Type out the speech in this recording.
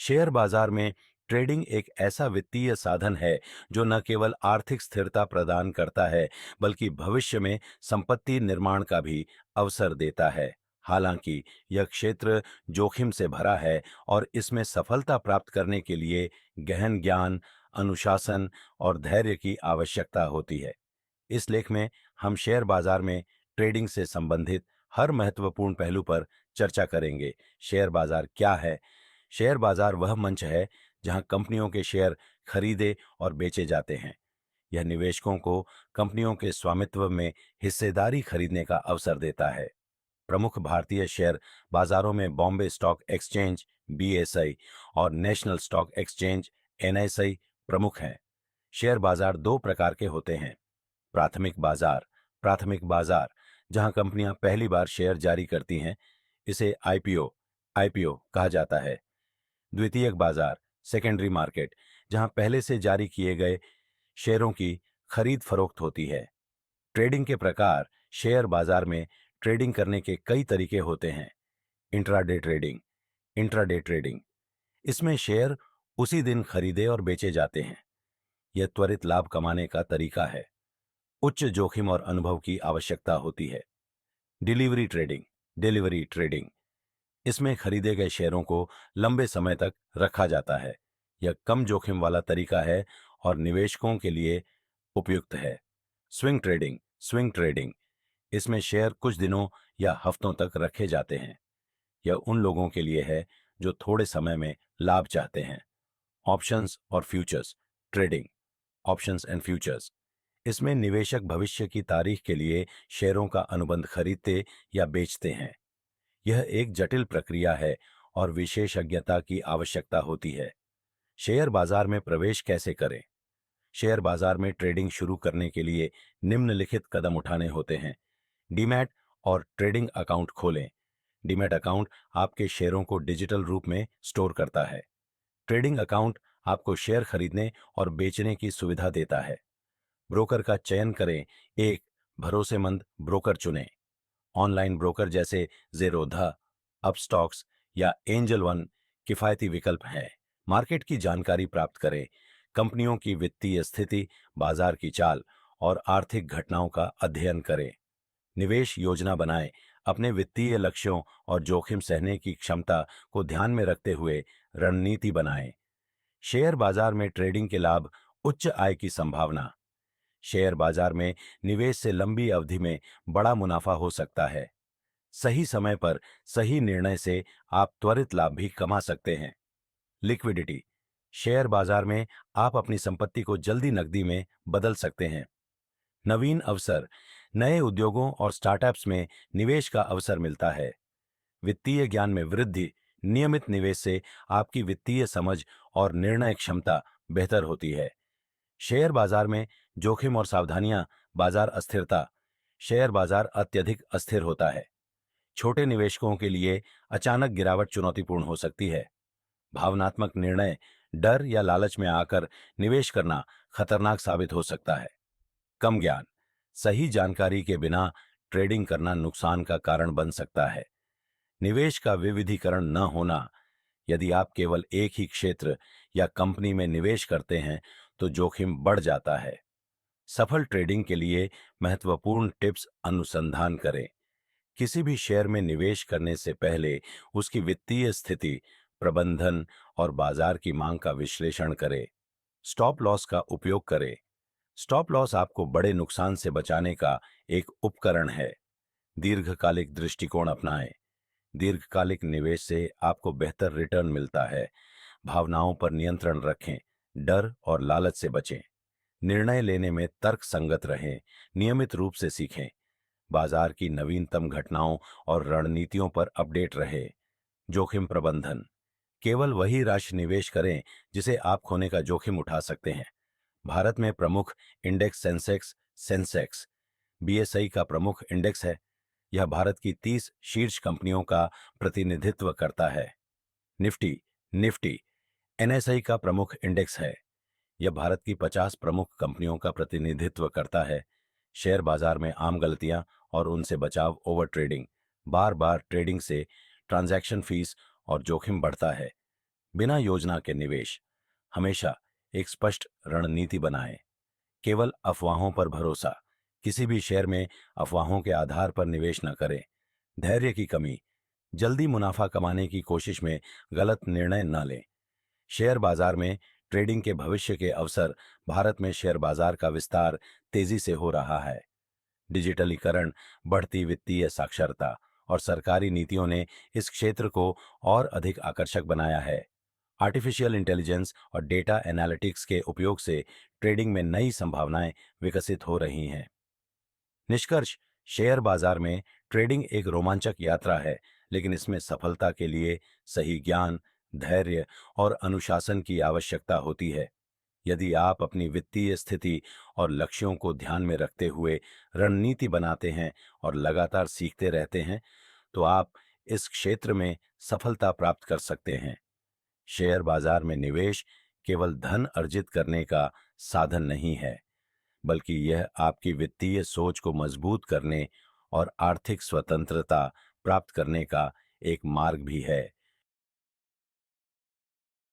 Share बाजार में trading एक ऐसा वित्तीय साधन है जो न केवल आर्थिक स्थिरता प्रदान करता है बल्कि भविष्य में संपत्ति निर्माण का भी अवसर देता है। हालांकि यह क्षेत्र जोखिम से भरा है और इसमें सफलता प्राप्त करने के लिए गहन ज्ञान, अनुशासन और धैर्य की आवश्यकता होती है। इस लेख में हम शेयर बाजार में ट्रेडिंग से संबंधित हर महत्वपूर्ण पहलू पर चर्चा करेंगे। शेयर बाजार क्या है? शेयर बाजार वह मंच है जहां कंपनियों के शेयर खरीदे और बेचे जाते हैं। यह निवेशकों को कंपनियों के स्वामित्व में हिस्सेदारी खरीदने का अवसर देता है। प्रमुख भारतीय शेयर बाजारों में बॉम्बे स्टॉक एक्सचेंज बीएसई और नेशनल स्टॉक एक्सचेंज एनएसई प्रमुख हैं। शेयर बाजार दो प्रकार के होते हैं। प्राथमिक बाजार जहां कंपनियां पहली बार शेयर जारी करती हैं, इसे आईपीओ कहा जाता है। द्वितीयक बाजार सेकेंडरी मार्केट जहां पहले से जारी किए गए शेयरों की खरीद फरोख्त होती है। ट्रेडिंग के प्रकार शेयर बाजार में ट्रेडिंग करने के कई तरीके होते हैं। इंट्राडे ट्रेडिंग इसमें शेयर उसी दिन खरीदे और बेचे जाते हैं। यह त्वरित लाभ कमाने का तरीका है। उच्च जोखिम और अनुभव की आवश्यकता होती है। डिलीवरी ट्रेडिंग इसमें खरीदे गए शेयरों को लंबे समय तक रखा जाता है। यह कम जोखिम वाला तरीका है और निवेशकों के लिए उपयुक्त है। स्विंग ट्रेडिंग इसमें शेयर कुछ दिनों या हफ्तों तक रखे जाते हैं। यह उन लोगों के लिए है जो थोड़े समय में लाभ चाहते हैं। ऑप्शंस और futures trading options and futures इसमें निवेशक भविष्य की तारीख के लिए शेयरों का अनुबंध खरीदते या बेचते हैं। यह एक जटिल प्रक्रिया है और विशेषज्ञता की आवश्यकता होती है। शेयर बाजार में प्रवेश कैसे करें? शेयर बाजार में ट्रेडिंग शुरू करने के लिए निम्नलिखित कदम उठाने होते हैं। डीमैट और ट्रेडिंग अकाउंट खोलें। डीमैट अकाउंट आपके शेयरों को डिजिटल रूप में स्टोर करता है। ट्रेडिंग अकाउंट आपको शेयर खरीदने और बेचने की सुविधा देता है। ब्रोकर का चयन करें। एक भरोसेमंद ब्रोकर चुनें। ऑनलाइन ब्रोकर जैसे ज़ेरोधा, अपस्टॉक्स या एंजल वन किफायती विकल्प हैं। मार्केट की जानकारी प्राप्त करें। कंपनियों की वित्तीय स्थिति, बाजार की चाल और आर्थिक घटनाओं का अध्ययन करें। निवेश योजना बनाएं। अपने वित्तीय लक्ष्यों और जोखिम सहने की क्षमता को ध्यान में रखते हुए रणनीति बनाएं। शेयर बाजार में ट्रेडिंग के लाभ, उच्च आय की संभावना। शेयर बाजार में निवेश से लंबी अवधि में बड़ा मुनाफा हो सकता है। सही समय पर सही निर्णय से आप त्वरित लाभ भी कमा सकते हैं। लिक्विडिटी शेयर बाजार में आप अपनी संपत्ति को जल्दी नकदी में बदल सकते हैं। नवीन अवसर नए उद्योगों और स्टार्टअप्स में निवेश का अवसर मिलता है। वित्तीय ज्ञान में वृद्धि नियमित निवेश से आपकी वित्तीय समझ और निर्णय क्षमता बेहतर होती है। शेयर बाजार में जोखिम और सावधानियां, बाजार अस्थिरता शेयर बाजार अत्यधिक अस्थिर होता है। छोटे निवेशकों के लिए अचानक गिरावट चुनौतीपूर्ण हो सकती है। भावनात्मक निर्णय, डर या लालच में आकर निवेश करना खतरनाक साबित हो सकता है। कम ज्ञान सही जानकारी के बिना ट्रेडिंग करना नुकसान का कारण बन सकता है। निवेश का विविधीकरण न होना यदि आप केवल एक ही क्षेत्र या कंपनी में निवेश करते हैं तो जोखिम बढ़ जाता है। सफल ट्रेडिंग के लिए महत्वपूर्ण टिप्स अनुसंधान करें। किसी भी शेयर में निवेश करने से पहले उसकी वित्तीय स्थिति, प्रबंधन और बाजार की मांग का विश्लेषण करें। स्टॉप लॉस का उपयोग करें। स्टॉप लॉस आपको बड़े नुकसान से बचाने का एक उपकरण है। दीर्घकालिक दृष्टिकोण अपनाएं। दीर्घकालिक निवेश से आपको बेहतर रिटर्न मिलता है। भावनाओं पर नियंत्रण रखें। डर और लालच से बचें। निर्णय लेने में तर्क संगत रहें। नियमित रूप से सीखें। बाजार की नवीनतम घटनाओं और रणनीतियों पर अपडेट रहे। जोखिम प्रबंधन केवल वही राशि निवेश करें जिसे आप खोने का जोखिम उठा सकते हैं। भारत में प्रमुख इंडेक्स सेंसेक्स बीएसई का प्रमुख इंडेक्स है। यह भारत की 30 शीर्ष कंपनियों का प्रतिनिधित्व करता है। निफ्टी एनएसई का प्रमुख इंडेक्स है। यह भारत की 50 प्रमुख कंपनियों का प्रतिनिधित्व करता है। शेयर बाजार में आम गलतियां और उनसे बचाव ओवर ट्रेडिंग, बार बार ट्रेडिंग से ट्रांजैक्शन फीस और जोखिम बढ़ता है। बिना योजना के निवेश। हमेशा एक स्पष्ट रणनीति बनाएं। केवल अफवाहों पर भरोसा। किसी भी शेयर में अफवाहों के आधार पर निवेश न करें। धैर्य की कमी। जल्दी मुनाफा कमाने की कोशिश में गलत निर्णय न लें। शेयर बाजार में ट्रेडिंग के भविष्य के अवसर। भारत में शेयर बाजार का विस्तार तेजी से हो रहा है। डिजिटलीकरण, बढ़ती वित्तीय साक्षरता और सरकारी नीतियों ने इस क्षेत्र को और अधिक आकर्षक बनाया है। आर्टिफिशियल इंटेलिजेंस और डेटा एनालिटिक्स के उपयोग से ट्रेडिंग में नई संभावनाएं विकसित हो रही हैं। निष्कर्ष, शेयर बाजार में ट्रेडिंग एक रोमांचक यात्रा है, लेकिन इसमें सफलता के लिए सही ज्ञान, धैर्य और अनुशासन की आवश्यकता होती है। यदि आप अपनी वित्तीय स्थिति और लक्ष्यों को ध्यान में रखते हुए रणनीति बनाते हैं और लगातार सीखते रहते हैं, तो आप इस क्षेत्र में सफलता प्राप्त कर सकते हैं। शेयर बाजार में निवेश केवल धन अर्जित करने का साधन नहीं है, बल्कि यह आपकी वित्तीय सोच को मजबूत करने और आर्थिक स्वतंत्रता प्राप्त करने का एक मार्ग भी है।